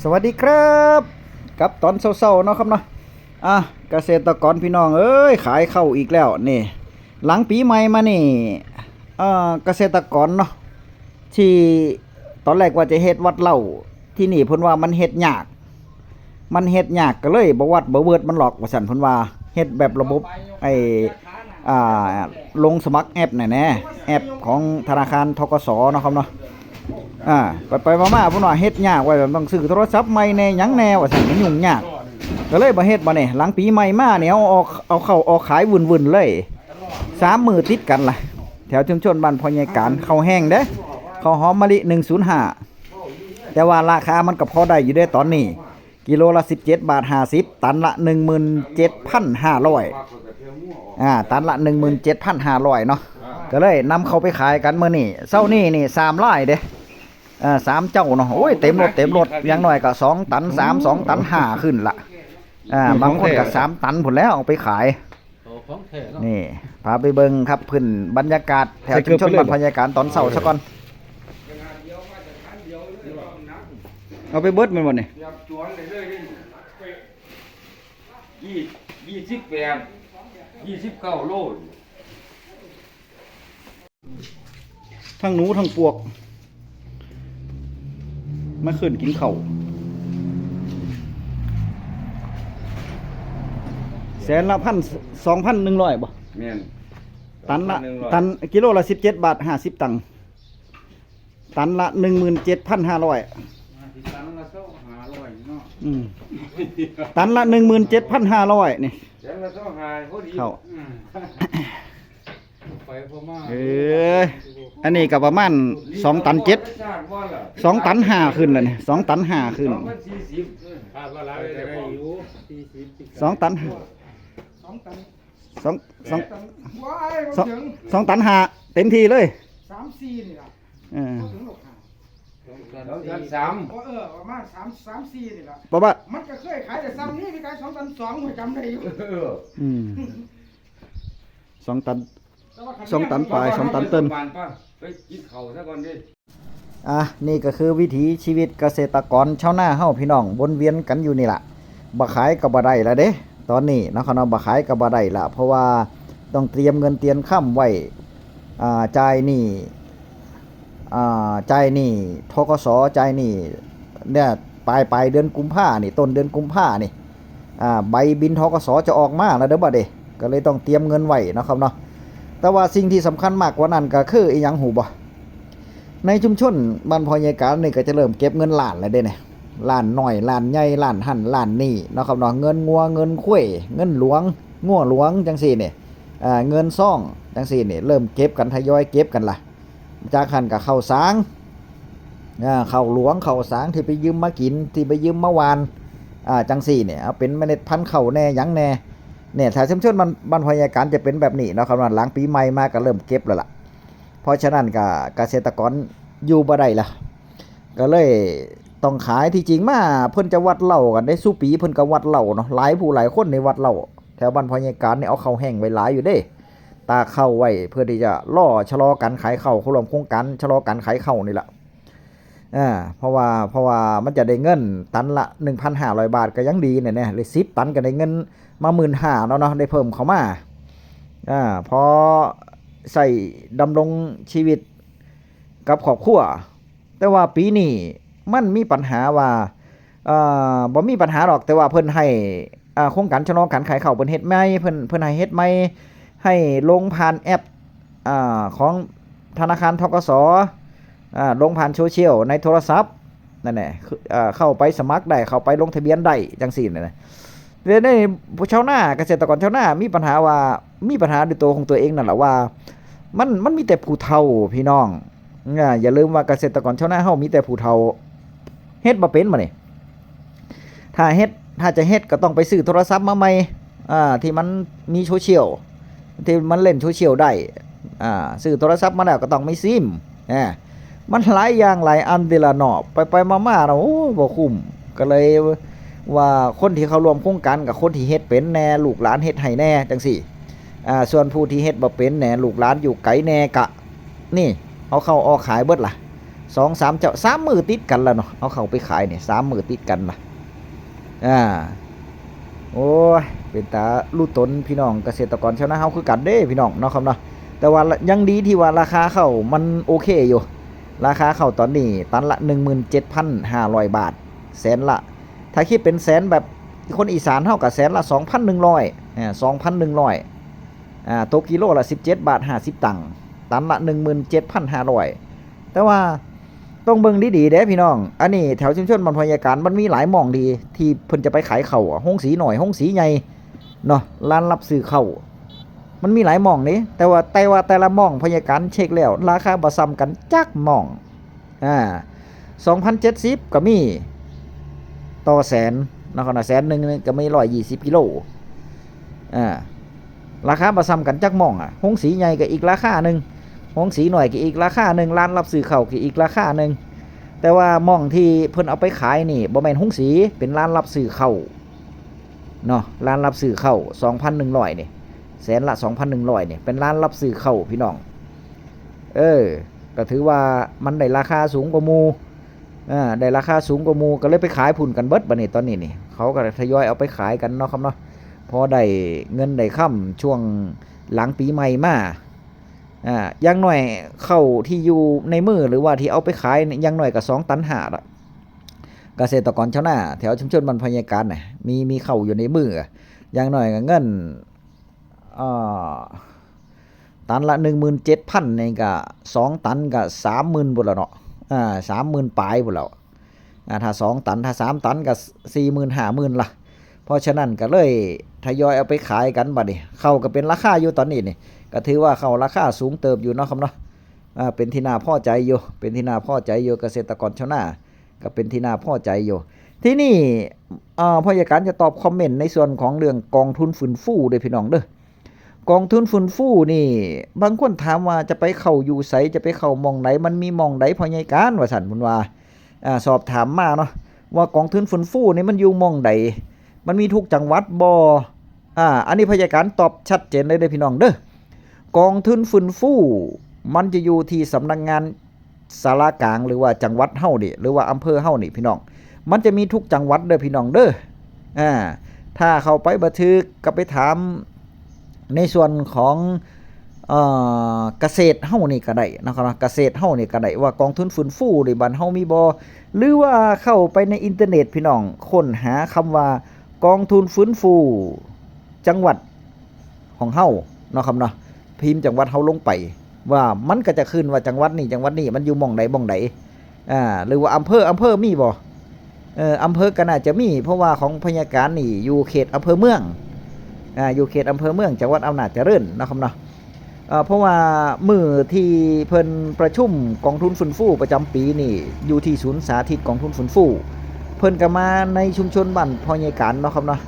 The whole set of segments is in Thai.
สวัสดีครับกับตอนเช้าๆเนาะครับเนาะเกษตรกรพี่น้องเอ้ยขายข้าวอีกแล้วนี่หลังปีใหม่มานี่เกษตรกรเนาะที่ตอนแรกว่าจะเฮ็ดวัดเหล้าที่นี่เพิ่นว่ามันเฮ็ดยากก็เลยบ่วัดบ่เบิดมันหลอกว่าซั่นเพิ่นว่าเฮ็ดแบบระบบไอ้อ่ลงสมัครแอปน่ะแน่แอปของธนาคารธกสเนาะครับเนาะไปมาๆพุ่นว่าเฮ็ดยากไว้แบบต้องซื้อโทรศัพท์ใหม่แน่หยังแน่ว่าซั่นมันยุ่งยากก็เลยบ่เฮ็ดบ่นี่หลังปีใหม่มาเนี่ยเอาเข้าออกขายวุ่นๆเลย3มื้อติดกันล่ะแถวชุมชนบ้านพ่อใหญ่การข้าวแห้งเด้ข้าวหอมมะลิ105แต่ว่าราคามันก็พอได้อยู่เด้ตอนนี้กิโลละ17.50 บาทตันละ 17,500ตันละ 17,500 เนาะก็เลยนำเขาไปขายกันมื้อนี้เช้านี้นี่3รายเด้3เจ้าเนาะโอ้ยเต็มรถอย่างน้อยก็2ตัน3 2ตัน5ขึ้นละบางคนก็3ตันพุ่นแล้วเอาไปขายนี่พาไปเบิ่งครับพื้นบรรยากาศแถวชุมชนบ้านพญาการตอนเช้าซะก่อนเอาไปเบิดแม่นบ่นี่29 โลทั้งหนูทั้งปวกมาขึ้นกินข้าวแสนละ2,100บ่แม่นตันกิโลละ17.50 บาทตังค์ตันละ 17,500ตันละ 17,500นี่เข้าอันนี้ก็ประมาณ2 ตัน 7 2 ตัน 5ขึ้นแล้วนี่2 ตัน 5ขึ้น2 ตัน2 ตัน 5เต็มที่เลย3-4นี่ล่ะถึง3ประมาณ3-4นี่ล่ะเพราะว่ามันก็เคยขายแต่ซ้ำนี้มีขาย2 ตัน 2ผมจำได้อยู่2 ตัน2 ตันปลาย2 ตันเต็มไปกินข้าวซะก่อนดินี่ก็คือวิถีชีวิตเกษตรกรชาวนาเฮาพี่น้องวนเวียนกันอยู่นี่ล่ะบ่ขายก็บ่ได้ละเด้ตอนนี้เนาะครับบ่ขายก็บ่ได้ละเพราะว่าต้องเตรียมเงินเตรียมค่ำไว้จ่ายหนี้ธกสจ่ายหนี้เนี่ยปลายเดือนกุมภาพันธ์นี่ต้นเดือนกุมภาพันธ์นี่ใบบินธกสจะออกมาแล้วเด้อบ่เด้ก็เลยต้องเตรียมเงินไว้เนาะครับเนาะแต่ว่าสิ่งที่สำคัญมากกว่านั้นก็คืออีหยังหูบ่ในชุมชนบ้านพ่อใหญ่การนี่ก็จะเริ่มเก็บเงินล้านแล้วเด้เนี่ยล้านน้อยล้านใหญ่ล้านหั่นล้านนี่เนาะครับเนาะเงินงัวเงินคุ้ยเงินหลวงงัวหลวงจังซี่นี่เงินซ่องจังซี่นี่เริ่มเก็บกันทยอยเก็บกันล่ะจากหันก็เข้าสางเข้าหลวงเข้าสางที่ไปยืมมากินที่ไปยืมเมื่อวานจังซี่เนี่ยเอาเป็นเมล็ดพันธุ์เข้าแน่หยังแน่เนี่ยถ้าชุมชนบ้านพญาการจะเป็นแบบนี้เนาะครับหลังปีใหม่มาก็เริ่มเก็บแล้วล่ะเพราะฉะนั้นก็เกษตรกรอยู่บ่ได้ล่ะก็เลยต้องขายที่จริงมาเพิ่นจะวัดเหล้ากันได้สู้ปีเพิ่นก็วัดเหล้าเนาะหลายผู้หลายคนในวัดเหล้าแถวบ้านพญาการนี่เอาข้าวแห้งไว้หลายอยู่เด้ตาเข้าไว้เพื่อที่จะชะลอการขายข้าวเขารวมโครงการชะลอการขายข้าวนี่ล่ะเพราะว่ามันจะได้เงินตันละ 1,500 บาทก็ยังดีเนี่ยเลย10 ตันก็ได้เงินมา 15,000 เนาะได้เพิ่มเข้ามาพอใส่ดำรงชีวิตกับครอบครัวแต่ว่าปีนี้มันมีปัญหาว่าบ่มีปัญหาหรอกแต่ว่าเพิ่นให้โครงการชะลอการขายข้าวเพิ่นเฮ็ดใหม่เพิ่นให้เฮ็ดใหม่ให้ลงผ่านแอปของธนาคารธกสลงผ่านโซเชียลในโทรศัพท์นั่นแหละเข้าไปสมัครได้เข้าไปลงทะเบียนได้จังซี่นั่นแหละในชาวนาเกษตรกรชาวนามีปัญหาด้วยตัวของตัวเองนั่นแหละว่ามันมีแต่ผู้เฒ่าพี่น้องอย่าลืมว่าเกษตรกรชาวนาเฮามีแต่ผู้เฒ่าเฮ็ดบ่เป็นบ่นี่ถ้าจะเฮ็ดก็ต้องไปซื้อโทรศัพท์มาใหม่ที่มันมีโซเชียลที่มันเล่นโซเชียลได้ซื้อโทรศัพท์มาแล้วก็ต้องมีซิมมันหลายอย่างหลายอันเดละเนาะไปมาๆเนาะโอ้บ่คุ้มก็เลยว่าคนที่เขารวมโครงการกับคนที่เฮ็ดเป็นแน่ลูกหลานเฮ็ดให้แน่จังซี่ส่วนผู้ที่เฮ็ดบ่เป็นแน่ลูกหลานอยู่ไกลแน่กะนี่เอาเข้าออกขายเบิดล่ะ 2-3 เจ้า3มื้อติดกันแล้วเนาะเอาเข้าไปขายนี่3มื้อติดกันล่ะโอ้ยเป็นตาลู่ตนพี่น้องเกษตรกรชาวนาเฮาคือกันเด้พี่น้องเนาะครับเนาะแต่ว่ายังดีที่ว่าราคาข้าวมันโอเคอยู่ราคาข้าวตอนนี้ตันละ 17,500 บาทแสนละถ้าคิดเป็นแสนแบบคนอีสานเท่ากับแสนละ 2,100 2,100ตกกิโลละ17 บาท 50 ตังค์ตันละ 17,500 แต่ว่าต้องเบิ่งดีๆเด้พี่น้องอันนี้แถวชุมชนบรรพยาการมันมีหลายหม่องดีที่เพิ่นจะไปขายข้าวห้องสีหน่อยห้องสีใหญ่เนาะร้านรับซื้อข้าวมันมีหลายหม่องนี้แต่ว่าแต่ละหม่องพยาการเช็คแล้วราคาบ่ซ้ำกันจักหม่อง2,070ก็มีต่อแสนนะครับแสนนึงก็มี120กิโลราคาบ่ซ้ำกันจักหม่องห้องสีใหญ่ก็อีกราคานึงห้องสีหน่อยก็อีกราคานึงร้านรับซื้อข้าวก็อีกราคานึงแต่ว่าหม่องที่เพิ่นเอาไปขายนี่บ่แม่นห้องสีเป็นร้านรับซื้อข้าวเนาะร้านรับซื้อข้าว 2,100 นี่แสนละ 2,100 นี่เป็นร้านรับซื้อข้าวพี่น้องก็ถือว่ามันได้ราคาสูงกว่าหมู่ได้ราคาสูงกว่าหมู่ก็เลยไปขายพุ่นกันเบิดบัดนี้ตอนนี้นี่เขาก็ทยอยเอาไปขายกันเนาะครับเนาะพอได้เงินได้ค่ำช่วงหลังปีใหม่มาอย่างหน่อยเข้าที่อยู่ในมือหรือว่าที่เอาไปขายอย่างหน่อยก็2 ตัน5ละเกษตรกรชาวนาแถวชุมชนบรรพยาการน่ะมีเข้าอยู่ในมืออย่างหน่อยก็เงินตันละ 17,000 นี่ก็2 ตันก็ 30,000 พุ่นแล้วเนาะ30,000 ปลายพุ่นแล้วถ้า2 ตันถ้า3 ตันก็ 40,000 50,000 ล่ะเพราะฉะนั้นก็เลยทยอยเอาไปขายกันบัดนี้เข้าก็เป็นราคาอยู่ตอนนี้นี่ก็ถือว่าเข้าราคาสูงเติบอยู่เนาะครับเนาะเป็นที่น่าพอใจอยู่เป็นที่น่าพอใจอยู่เกษตรกรชาวนาก็เป็นที่น่าพอใจอยู่ที่นี่พยาการจะตอบคอมเมนต์ในส่วนของเรื่องกองทุนฟื้นฟูด้วยพี่น้องเด้อกองทุนฟื้นฟูนี่บางคนถามว่าจะไปเข้าอยู่ไสจะไปเข้าหม่องไหนมันมีหม่องใดพยาการว่าซั่นเพิ่นว่าสอบถามมาเนาะว่ากองทุนฟื้นฟูนี่มันอยู่หม่องใดมันมีทุกจังหวัดบ่อันนี้พยาการตอบชัดเจนเลยเด้อพี่น้องเด้อกองทุนฟื้นฟูมันจะอยู่ที่สำนักงานสารกลางหรือว่าจังหวัดเฮานี่หรือว่าอำเภอเฮานี่พี่น้องมันจะมีทุกจังหวัดเด้อพี่น้องเด้อถ้าเข้าไปบันทึกก็ไปถามในส่วนของเกษตรเฮานี่ก็ได้นะครับเกษตรเฮานี่ก็ได้ว่ากองทุนฟื้นฟูนี่บ้านเฮามีบ่หรือว่าเข้าไปในอินเทอร์เน็ตพี่น้องค้นหาคำว่ากองทุนฟื้นฟูจังหวัดของเฮาเนาะครับเนาะพิมพ์จังหวัดเฮาลงไปว่ามันก็จะขึ้นว่าจังหวัดนี้มันอยู่หม่องใดหม่องใดหรือว่าอำเภอมีบ่อำเภอก็น่าจะมีเพราะว่าของพยาการนี่อยู่เขตอำเภอเมืองอยู่เขตอำเภอเมืองจังหวัดอำนาจเจริญนะครับเนาะเพราะว่ามื้อที่เพิ่นประชุมกองทุนฟื้นฟูประจำปีนี่อยู่ที่ศูนย์สาธิตกองทุนฟื้นฟูเพิ่นก็มาในชุมชนบ้านพยาการเนาะครับเนาะ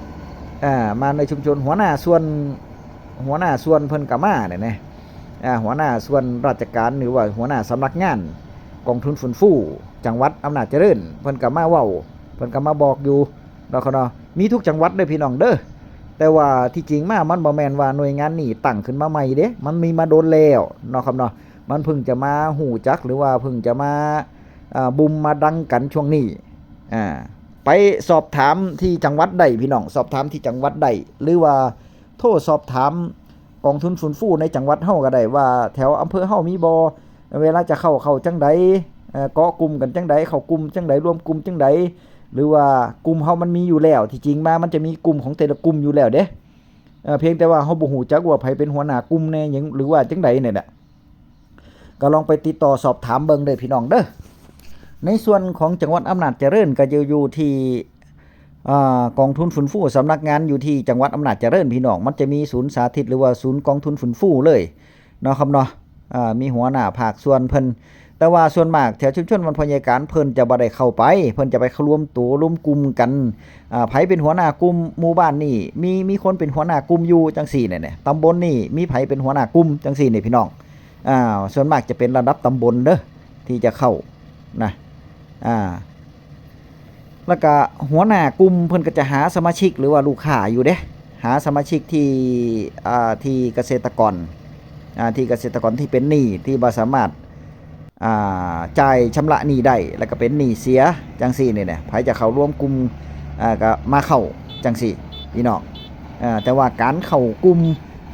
มาในชุมชนหัวหน้าส่วนเพิ่นก็มาเนี่ยนะหัวหน้าส่วนราชการหรือว่าหัวหน้าสำนักงานกองทุนฟื้นฟูจังหวัดอำนาจเจริญเพิ่นก็มาเว้าเพิ่นก็มาบอกอยู่เนาะครับเนาะมีทุกจังหวัดเด้อพี่น้องเด้อแต่ว่าที่จริงมามันบ่แม่นว่าหน่วยงานนี้ตั้งขึ้นมาใหม่เด้มันมีมาโดนแล้วเนาะครับเนาะมันเพิ่งจะมาหูจักหรือว่าเพิ่งจะมาบุมมาดังกันช่วงนี้ไปสอบถามที่จังหวัดใดพี่น้องสอบถามที่จังหวัดใดหรือว่าโทรสอบถามกองทุนฟื้นฟูในจังหวัดเฮาก็ได้ว่าแถวอำเภอเฮามีบ่เวลาจะเข้าจังใดเกาะกลุ่มกันจังใดเข้ากลุ่มจังใดรวมกลุ่มจังใดหรือว่ากลุ่มเฮามันมีอยู่แล้วที่จริงมามันจะมีกลุ่มของแต่ละกลุ่มอยู่แล้วเด้เพียงแต่ว่าเฮาบ่ฮู้จักว่าไผเป็นหัวหน้ากลุ่มแน่หยังหรือว่าจังใดเนี่ยแหละก็ลองไปติดต่อสอบถามเบิ่งเด้อพี่น้องเด้อในส่วนของจังหวัดอำนาจเจริญก็อยู่ที่กองทุนฟื้นฟูสำนักงานอยู่ที่จังหวัดอำนาจเจริญพี่น้องมันจะมีศูนย์สาธิตหรือว่าศูนย์กองทุนฟื้นฟูเลยเนาะครับเนาะมีหัวหน้าภาคส่วนเพิ่นแต่ว่าส่วนมากแถวชุมชนบรรพยาการเพิ่นจะบ่ได้เข้าไปเพิ่นจะไปรวมตัวรวมกลุ่มกันไผเป็นหัวหน้ากลุ่มหมู่บ้านนี่มีคนเป็นหัวหน้ากลุ่มอยู่จังซี่เนี่ยตำบลนี่มีไผเป็นหัวหน้ากลุ่มจังซี่นี่พี่น้องส่วนมากจะเป็นระดับตำบลเด้อที่จะเข้านะแล้วก็หัวหน้ากลุ่มเพิ่นก็จะหาสมาชิกหรือว่าลูกค้าอยู่เด้หาสมาชิกที่เกษตรกรที่เป็นหนี้ที่บ่สามารถ จ่ายชำระหนี้ได้แล้วก็เป็นหนี้เสียจังซี่นี่แหละไผจะเข้าร่วมกลุ่มก็มาเข้าจังซี่พี่น้องแต่ว่าการเข้ากลุ่ม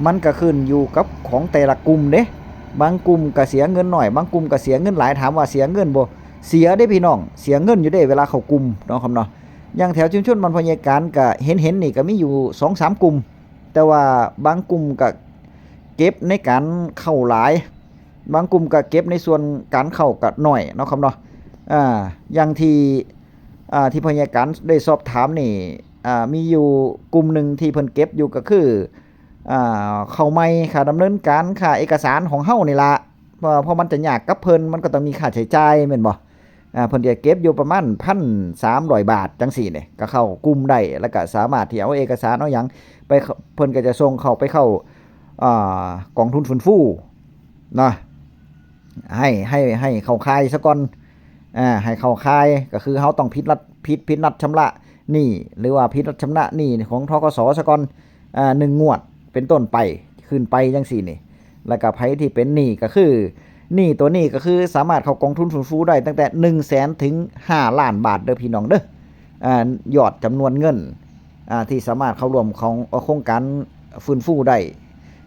มันก็ขึ้นอยู่กับของแต่ละกลุ่มเด้บางกลุ่มก็เสียเงินน้อยบางกลุ่มก็เสียเงินหลายถามว่าเสียเงินบ่เสียเด้พี่น้องเสียเงินอยู่เด้เวลาเข้ากลุ่มเนาะครับเนาะอย่างแถวชุมชนมันพญาการก็เห็นนี่ก็มีอยู่ 2-3 กลุ่มแต่ว่าบางกลุ่มก็เก็บในการเข้าหลายบางกลุ่มก็เก็บในส่วนการเข้าก็น้อยเนาะครับเนาะอย่างที่พญาการได้สอบถามนี่มีอยู่กลุ่มหนึ่งที่เพิ่นเก็บอยู่ก็คือเข้าไม่ค่าดำเนินการค่าเอกสารของเฮานี่ล่ะเพราะมันจะยากกับเพิ่นมันก็ต้องมีค่าใช้จ่ายแม่นบ่เพิ่นจะเก็บอยู่ประมาณ 1,300 บาทจังซี่นี่ก็เข้ากลุ่มได้แล้วก็สามารถที่เอาเอกสารเอาหยังไปเพิ่นก็จะส่งเข้าไปเข้ากองทุนฟื้นฟูเนาะให้เข้าค่ายซะก่อนให้เข้าค่ายก็คือเฮาต้องผิดนัดชำระหนี้หรือว่าผิดนัดชำระหนี้ของธกสซะก่อน1งวดเป็นต้นไปขึ้นไปจังซี่นี่แล้วก็ไผที่เป็นหนี้ก็คือหนี้ตัวนี้ก็คือสามารถเข้ากองทุนฟื้นฟูได้ตั้งแต่ 100,000 ถึง 5 ล้านบาทเด้อพี่น้องเด้อยอดจำนวนเงินที่สามารถเข้าร่วมของโครงการฟื้นฟูได้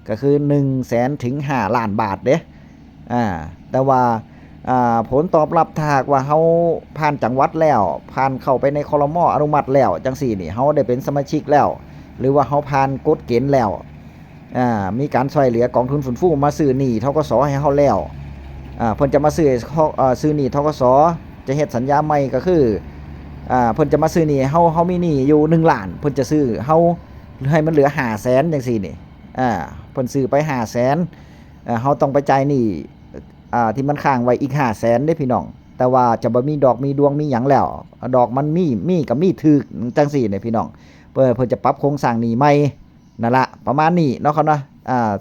ก็คือ 100,000 ถึง 5 ล้านบาทเด้แต่ว่าผลตอบรับถ้าหากว่าเฮาผ่านจังหวัดแล้วผ่านเข้าไปในครม.อนุมัติแล้วจังซี่นี่เฮาได้เป็นสมาชิกแล้วหรือว่าเฮาผ่านกฎเกณฑ์แล้วมีการช่วยเหลือกองทุนฟื้นฟูมาซื้อหนี้ธกสให้เฮาแล้วเพิ่นจะมาซื้อหนี้ธกสจะเฮ็ดสัญญาใหม่ก็คือเพิ่นจะมาซื้อหนี้เฮามีหนี้อยู่1ล้านเพิ่นจะซื้อเฮาให้มันเหลือ 500,000 จังซี่นี่เพิ่นซื้อไป 500,000เฮาต้องไปจ่ายหนี้ที่มันค้างไว้อีก 500,000 เด้พี่น้องแต่ว่าจะบ่มีดอกมีดวงมีหยังแล้วดอกมันมีก็มีถูกจังซี่นี่พี่น้องเพิ่นจะปรับโครงสร้างหนี้ใหม่นั่นล่ะประมาณนี้เนาะครับเนาะ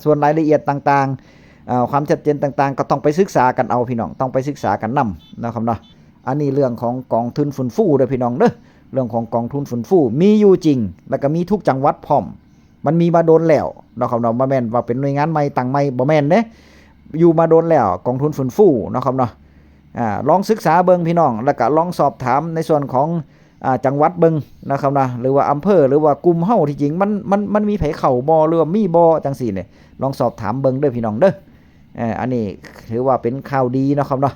ส่วนรายละเอียดต่างๆความชัดเจนต่างๆก็ต้องไปศึกษากันเอาพี่น้องต้องไปศึกษากันนำนะครับเนาะอันนี้เรื่องของกองทุนฟื้นฟูเด้อพี่น้องเด้อเรื่องของกองทุนฟื้นฟูมีอยู่จริงแล้วก็มีทุกจังหวัดพร้อมมันมีมาโดนแล้วเนาะครับเนาะบ่แม่นว่าเป็นหน่วยงานใหม่ตั้งใหม่บ่แม่นเด้อยู่มาโดนแล้วกองทุนฟื้นฟูเนาะครับเนาะลองศึกษาเบิ่งพี่น้องแล้วก็ลองสอบถามในส่วนของจังหวัดเบิ่งนะครับนะหรือว่าอำเภอหรือว่ากลุ่มเฮาที่จริงมันมีไผเข้าบ่หรือว่ามีบ่จังซี่นี่ลองสอบถามเบิ่งเด้อพี่น้องเด้ออันนี้ถือว่าเป็นข่าวดีเนาะครับเนาะ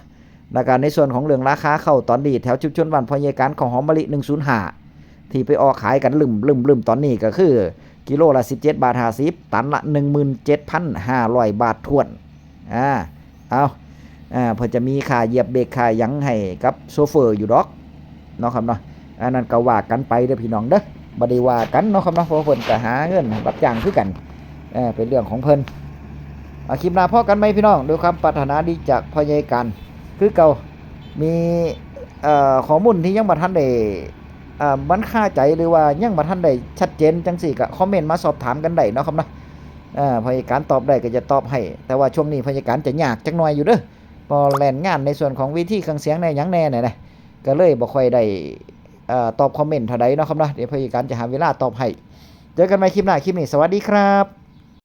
แล้วก็ในส่วนของเรื่องราคาข้าวตอนนี้แถวชุมชนบ้านพญาการของหอมมะลิ105ที่ไปออกขายกันลืมตอนนี้ก็คือกิโลละ17.50 บาทตันละ 17,500 บาทถ้วนเอาเพิ่นจะมีค่าเหยียบเบรกค่าหยังให้กับโชเฟอร์อยู่ดอกเนาะครับเนาะอันนั้นก็ว่ากันไปเด้อพี่น้องเด้อบ่ได้ว่ากันเนาะครับเนาะเพราะเพิ่นก็หาเงินรับจ้างคือกันเป็นเรื่องของเพิ่นคลิปหน้าพอกันไหมพี่น้องด้วยความปรารถนาดีจากพญาการคือเก่ามีข้อมูลที่ยังบ่ทันได้มันคาใจหรือว่ายังบ่ทันได้ชัดเจนจังซี่ก็คอมเมนต์มาสอบถามกันได้เนาะครับเนาะพญาการตอบได้ก็จะตอบให้แต่ว่าช่วงนี้พญาการจะยากจักหน่อยอยู่เด้อพอแล่นงานในส่วนของวิธีเครื่องเสียงในหยังแน่นี่นะก็เลยบ่ค่อยได้ตอบคอมเมนต์เท่าใดเนาะครับเนาะเดี๋ยวพญาการจะหาเวลาตอบให้เจอกันใหม่คลิปหน้าคลิปนี้สวัสดีครับ